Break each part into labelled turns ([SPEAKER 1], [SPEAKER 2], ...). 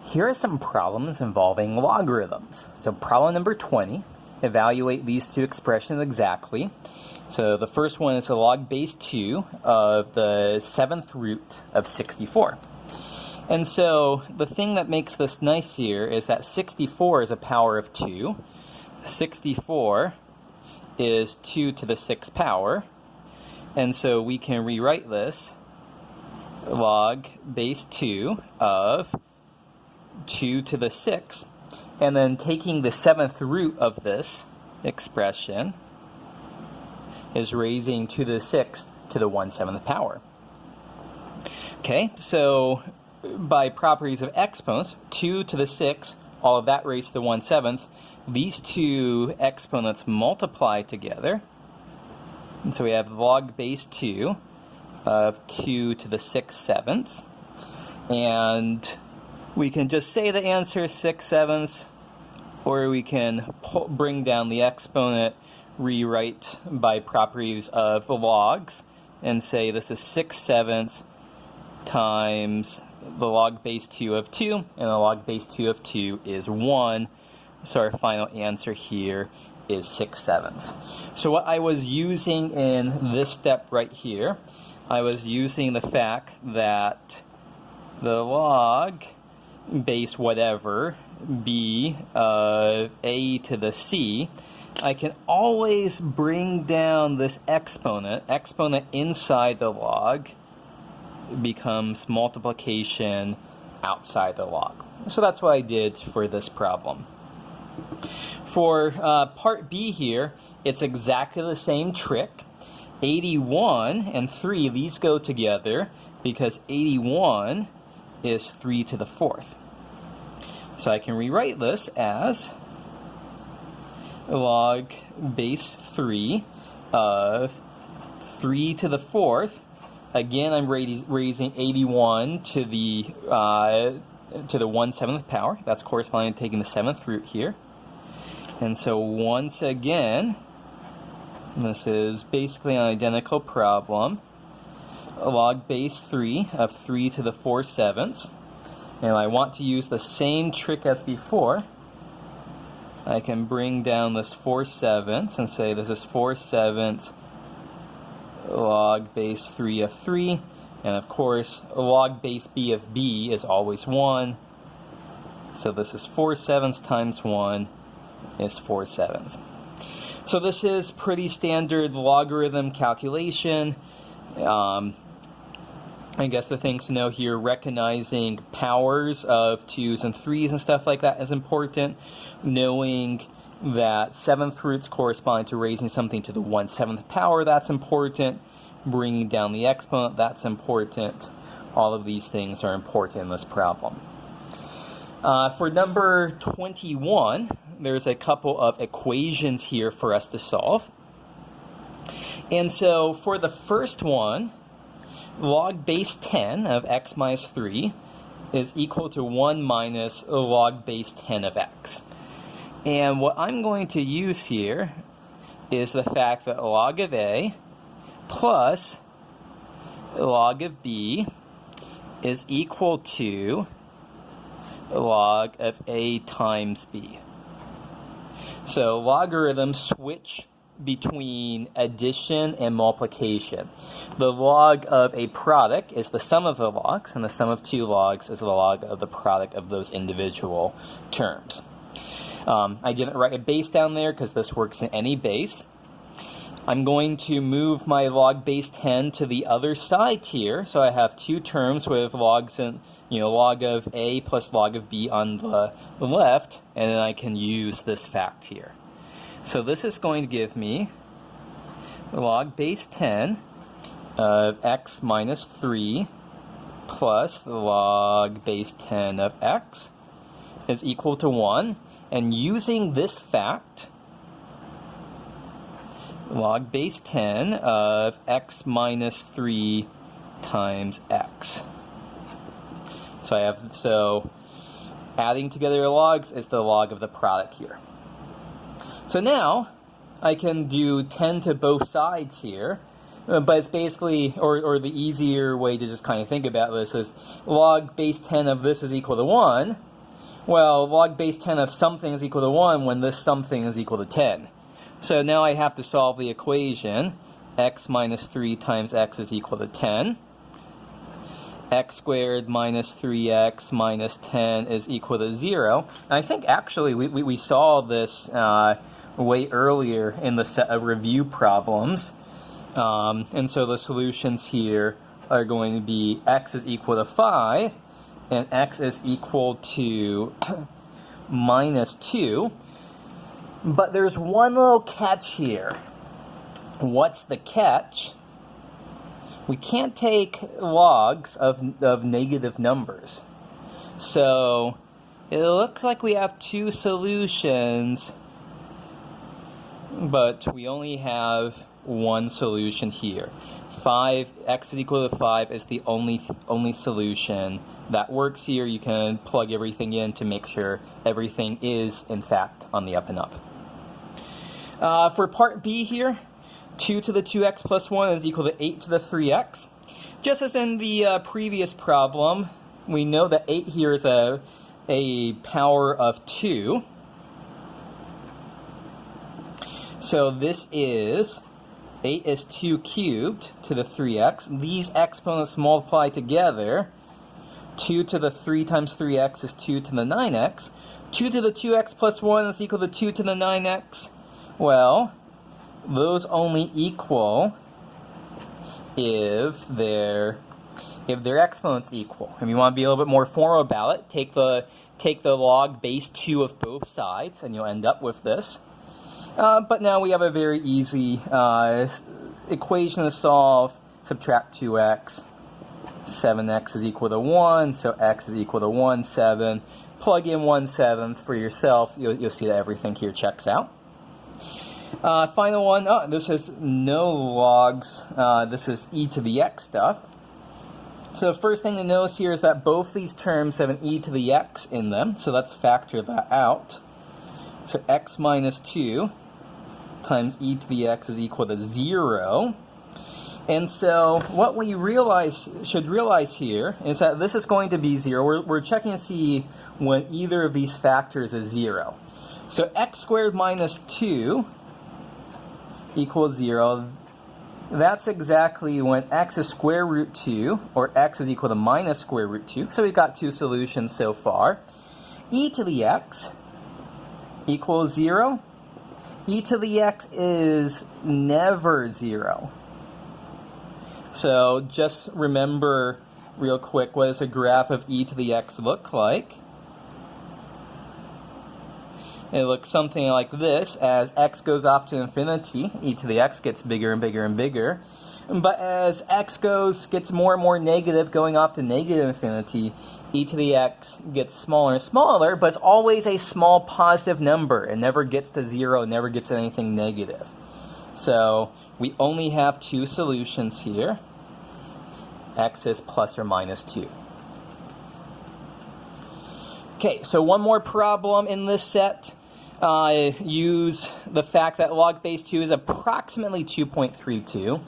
[SPEAKER 1] Here are some problems involving logarithms. So problem number 20, evaluate these two expressions exactly. So the first one is a log base 2 of the 7th root of 64. And so the thing that makes this nice here is that 64 is a power of 2. 64 is 2 to the 6th power. And so we can rewrite this log base 2 of 2 to the 6th, and then taking the 7th root of this expression is raising 2 to the 6th to the 1/7 power. Okay, so by properties of exponents, 2 to the 6th, all of that raised to the 1/7, these two exponents multiply together, and so we have log base 2 of 2 to the 6/7, and we can just say the answer is 6/7, or we can bring down the exponent, rewrite by properties of logs, and say this is 6/7 times the log base 2 of 2, and the log base 2 of 2 is 1. So our final answer here is 6/7. So what I was using in this step right here, I was using the fact that the log base whatever b of a to the c, I can always bring down this exponent inside the log becomes multiplication outside the log. So that's what I did for this problem. For part B here, it's exactly the same trick. 81 and 3, these go together because 81 is 3 to the 4th. So I can rewrite this as log base 3 of 3 to the 4th. Again, I'm raising 81 to the 1/7 power. That's corresponding to taking the 7th root here. And so once again, this is basically an identical problem. Log base 3 of 3 to the 4/7. And I want to use the same trick as before. I can bring down this 4/7 and say this is 4/7 log base 3 of 3. And of course, log base b of b is always 1. So this is 4/7 times 1 is 4/7. So this is pretty standard logarithm calculation. I guess the things to know here, recognizing powers of 2s and 3s and stuff like that is important. Knowing that 7th roots correspond to raising something to the 1/7 power, that's important. Bringing down the exponent, that's important. All of these things are important in this problem. For number 21, there's a couple of equations here for us to solve. And so for the first one, log base 10 of x minus 3 is equal to 1 minus log base 10 of x. And what I'm going to use here is the fact that log of a plus log of b is equal to log of a times b. So logarithms switch between addition and multiplication. The log of a product is the sum of the logs, and the sum of two logs is the log of the product of those individual terms. I didn't write a base down there because this works in any base. I'm going to move my log base 10 to the other side here, so I have two terms with logs and log of a plus log of b on the left, and then I can use this fact here. So this is going to give me log base 10 of x minus 3 plus log base 10 of x is equal to 1. And using this fact, log base 10 of x minus 3 times x. So adding together logs is the log of the product here. So now I can do 10 to both sides here, but it's basically, or the easier way to just kind of think about this is log base 10 of this is equal to 1. Well, log base 10 of something is equal to 1 when this something is equal to 10. So now I have to solve the equation. X minus 3 times x is equal to 10. X squared minus 3x minus 10 is equal to 0. And I think actually we saw this way earlier in the set of review problems. And so the solutions here are going to be x is equal to 5 and x is equal to minus 2. But there's one little catch here. What's the catch? We can't take logs of negative numbers. So it looks like we have two solutions, but we only have one solution here. x is equal to 5 is the only solution that works here. You can plug everything in to make sure everything is, in fact, on the up and up. For part B here, 2 to the 2x plus 1 is equal to 8 to the 3x. Just as in the previous problem, we know that 8 here is a power of 2. So this is 8 is 2 cubed to the 3x. These exponents multiply together. 2 to the 3 times 3x is 2 to the 9x. 2 to the 2x plus 1 is equal to 2 to the 9x. Well, those only equal if their exponents equal. If you want to be a little bit more formal about it, take the log base 2 of both sides, and you'll end up with this. But now we have a very easy equation to solve. Subtract 2x. 7x is equal to 1, so x is equal to 1/7. Plug in 1/7 for yourself. You'll see that everything here checks out. Final one, this is no logs. This is e to the x stuff. So the first thing to notice here is that both these terms have an e to the x in them, so let's factor that out. So x minus 2 times e to the x is equal to 0. And so what we should realize here is that this is going to be 0. We're checking to see when either of these factors is 0. So x squared minus 2 equals 0. That's exactly when x is square root 2, or x is equal to minus square root 2. So we've got two solutions so far. E to the x equals 0. E to the x is never 0. So just remember real quick, what does a graph of e to the x look like? It looks something like this. As x goes off to infinity, e to the x gets bigger and bigger and bigger. But as x gets more and more negative, going off to negative infinity, e to the x gets smaller and smaller, but it's always a small positive number. It never gets to 0, it never gets to anything negative. So we only have two solutions here. X is plus or minus 2. Okay, so one more problem in this set. Use the fact that log base 2 is approximately 2.32.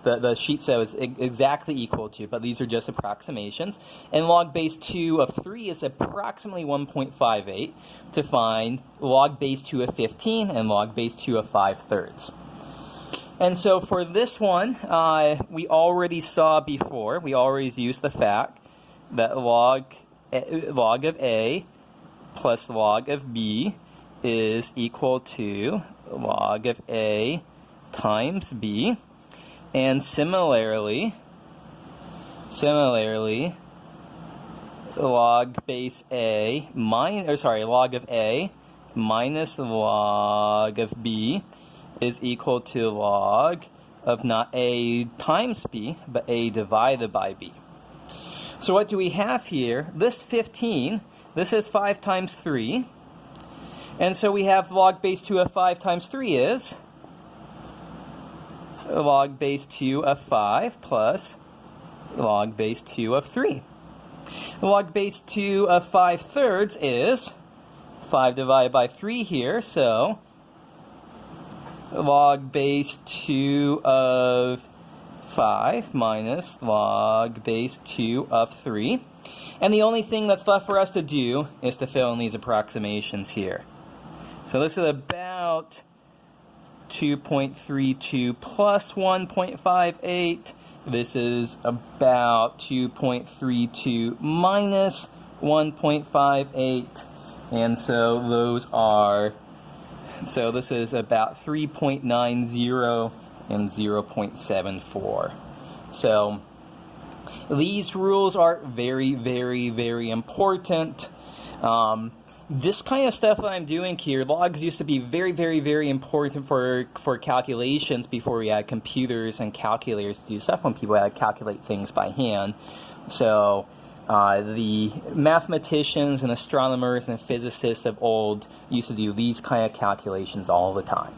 [SPEAKER 1] The sheet says exactly equal to, but these are just approximations. And log base 2 of 3 is approximately 1.58 to find log base 2 of 15 and log base 2 of 5/3. And so for this one, we already saw before, we always used the fact that log of A plus log of B is equal to log of A times B. And similarly, log base A log of A minus log of B is equal to log of not A times B, but A divided by B. So what do we have here? This 15, this is 5 times 3. And so we have log base 2 of 5 times 3 is log base 2 of 5 plus log base 2 of 3. Log base 2 of 5/3 is 5 divided by 3 here, so log base 2 of 5 minus log base 2 of 3. And the only thing that's left for us to do is to fill in these approximations here. So this is about 2.32 plus 1.58. This is about 2.32 minus 1.58. And so those are, so this is about 3.90 and 0.74. So these rules are very, very, very important. This kind of stuff that I'm doing here, logs used to be very, very, very important for calculations before we had computers and calculators to do stuff, when people had to calculate things by hand. So the mathematicians and astronomers and physicists of old used to do these kind of calculations all the time.